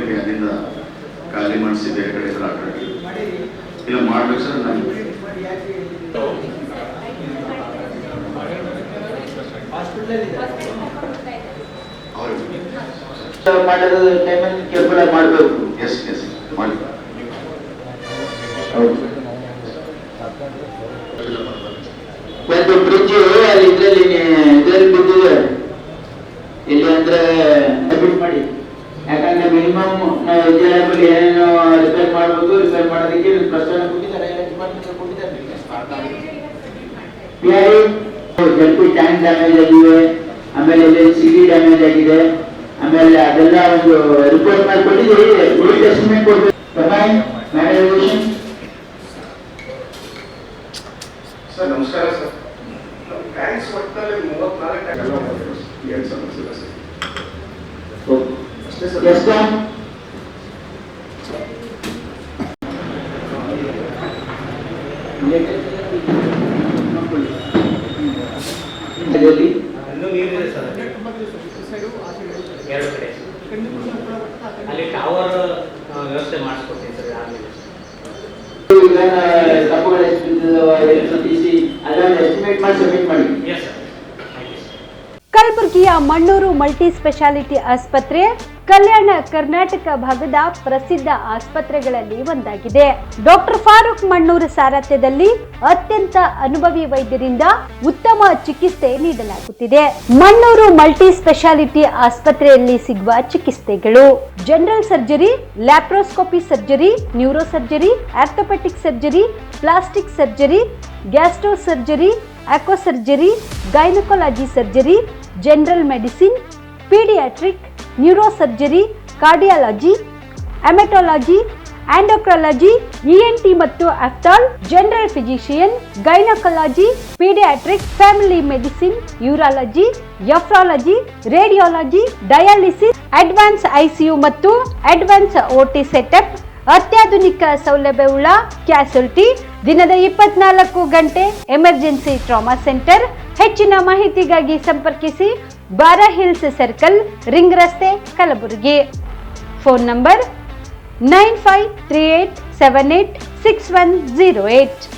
ಹೇಳಿ ಅಲ್ಲಿಂದ ಖಾಲಿ ಮಾಡಿಸಿ ಬೇರೆ ಕಡೆ ಆಟಾಡಿ ಇಲ್ಲ ಮಾಡ್ಬೇಕು ಸರ್. ನಾನು ಮಾಡೋದು ಟೈಮಲ್ಲಿ ಕೇರ್ಫುಲ್ ಆಗಿ ಮಾಡಬೇಕು. ಎಸ್ ಎಸ್ ಮಾಡಿ. ಒಂದು ಬ್ರಿಡ್ಜ್ ಅಲ್ಲಿ ಇದರಲ್ಲಿ ಬಿದ್ದಿದೆ ಇಲ್ಲಿ ಅಂದ್ರೆ ಅಡ್ಮಿಟ್ ಮಾಡಿ. ಯಾಕಂದ್ರೆ ಮಿನಿಮಮ್ ನಾವು ವಿದ್ಯಾಲಯದಲ್ಲಿ ಏನೇನು ರಿಪೇರ್ ಮಾಡಬೇಕು, ರಿಪೇರ್ ಮಾಡೋದಕ್ಕೆ ಪ್ರಸ್ತಾವನೆ ಕೊಟ್ಟಿದ್ದಾರೆ, ಟ್ಯಾಂಕ್ ಡ್ಯಾಮೇಜ್ ಆಗಿದೆ, ಆಮೇಲೆ ಸಿಡಿ ಡ್ಯಾಮೇಜ್ ಆಗಿದೆ, ಆಮೇಲೆ ಅದೆಲ್ಲ ಒಂದು ರಿಪೋರ್ಟ್ ಮಾಡಿ ಕೊಟ್ಟಿದ್ದೀವಿ. ಎಸ್ಟಿಮೇಟ್ ಕೊಡ್ಬೇಕು. ಸರ್ ನಮಸ್ಕಾರ ಸರ್. ನಮ್ಮ ಟ್ಯಾಂಕ್ಸ್ ಒಟ್ಟಿನಲ್ಲಿ 34 ಟ್ಯಾಂಕ್ ಏನು ಸಮಸ್ಯೆ ಇಲ್ಲ ಸರ್. ಅಷ್ಟೇ ಸರ್. ಎಷ್ಟು ಅಲ್ಲಿ ಟವರ್ ವ್ಯವಸ್ಥೆ ಮಾಡಿಸ್ಕೊಡ್ತೀನಿ ಸರ್. ತಪ್ಪುಗಳು ಅದನ್ನು ಎಸ್ಟಿಮೇಟ್ ಮಾಡಿ ಸಬ್ಮಿಟ್ ಮಾಡಿ. ಕಲಬುರಗಿಯ ಮಣ್ಣೂರು ಮಲ್ಟಿ ಸ್ಪೆಷಾಲಿಟಿ ಆಸ್ಪತ್ರೆ ಕಲ್ಯಾಣ ಕರ್ನಾಟಕ ಭಾಗದ ಪ್ರಸಿದ್ಧ ಆಸ್ಪತ್ರೆಗಳಲ್ಲಿ ಒಂದಾಗಿದೆ. ಡಾಕ್ಟರ್ ಫಾರೂಕ್ ಮಣ್ಣೂರು ಸಾರಥ್ಯದಲ್ಲಿ ಅತ್ಯಂತ ಅನುಭವಿ ವೈದ್ಯರಿಂದ ಉತ್ತಮ ಚಿಕಿತ್ಸೆ ನೀಡಲಾಗುತ್ತಿದೆ. ಮಣ್ಣೂರು ಮಲ್ಟಿ ಸ್ಪೆಷಾಲಿಟಿ ಆಸ್ಪತ್ರೆಯಲ್ಲಿ ಸಿಗುವ ಚಿಕಿತ್ಸೆಗಳು: general surgery, laparoscopy surgery, neuro surgery, orthopaedic surgery, plastic surgery, gastro surgery, aqua surgery, gynaecology surgery, general medicine, paediatric, neuro surgery, cardiology, haematology, endocrinology, ENT ಮತ್ತು ophthal, general physician, gynaecology, paediatric, family medicine, urology, nephrology, radiology, dialysis, advance ICU ಮತ್ತು advance OT setup, ಅತ್ಯಾಧುನಿಕ ಸೌಲಭ್ಯವುಳ್ಳ ಕ್ಯಾಸುಲಿಟಿ, ದಿನದ 24 ಗಂಟೆ emergency trauma centre. ಹೆಚ್ಚಿನ ಮಾಹಿತಿಗಾಗಿ ಸಂಪರ್ಕಿಸಿ ಬಾರಾ hills circle, ring ರಸ್ತೆ, ಕಲಬುರಗಿ. Phone number 9538786108.